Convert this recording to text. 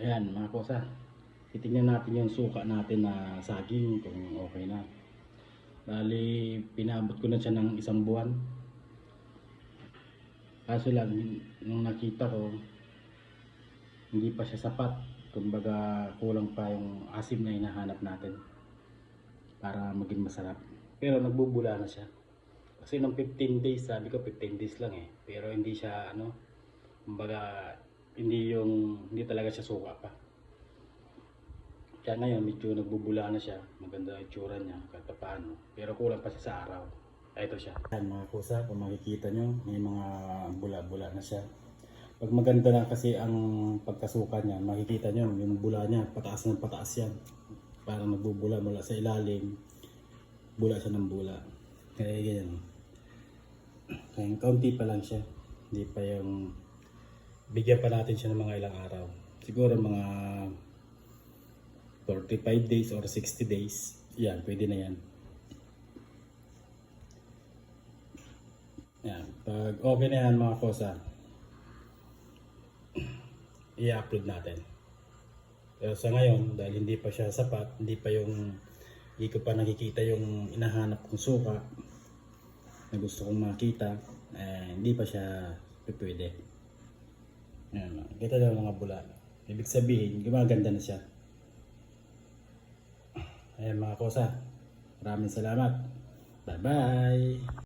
Ayan mga kosa, titingnan natin yung suka natin na saging kung okay na. Bali, pinabot ko na siya ng 1 buwan. Kaso lang, nung nakita ko, hindi pa siya sapat. Kumbaga, kulang pa yung asim na hinahanap natin para maging masarap. Pero nagbubula na siya. Kasi nung 15 days, sabi ko 15 days lang eh. Pero hindi siya kumbaga, hindi talaga siya suka pa. Kaya ngayon medyo nagbubula na siya, maganda ang itsura niya kahit paano, pero kulang pa siya sa araw. Ito siya. Ayan mga kusa, kung makikita nyo, may mga bula-bula na siya. Pag maganda na kasi ang pagkasuka niya, makikita nyo yung bula niya, pataas ng pataas yan. Parang nagbubula mula sa ilalim, bula siya ng bula. Kaya ganyan. Kaya kaunti pa lang siya, hindi pa yung bigyan pa natin siya ng mga ilang araw. Siguro mga 45 days or 60 days. Yan, pwede na yan. Yan. Pag okay na yan mga kosa, i-upload natin. Pero sa ngayon, dahil hindi pa siya sapat, hindi ko pa nakikita yung inahanap kong suka na gusto kong makita, hindi pa siya pwede. Yan, kita nyo mga bula. Ibig sabihin, gumaganda na siya. Ayan mga kosa, maraming salamat. Bye bye.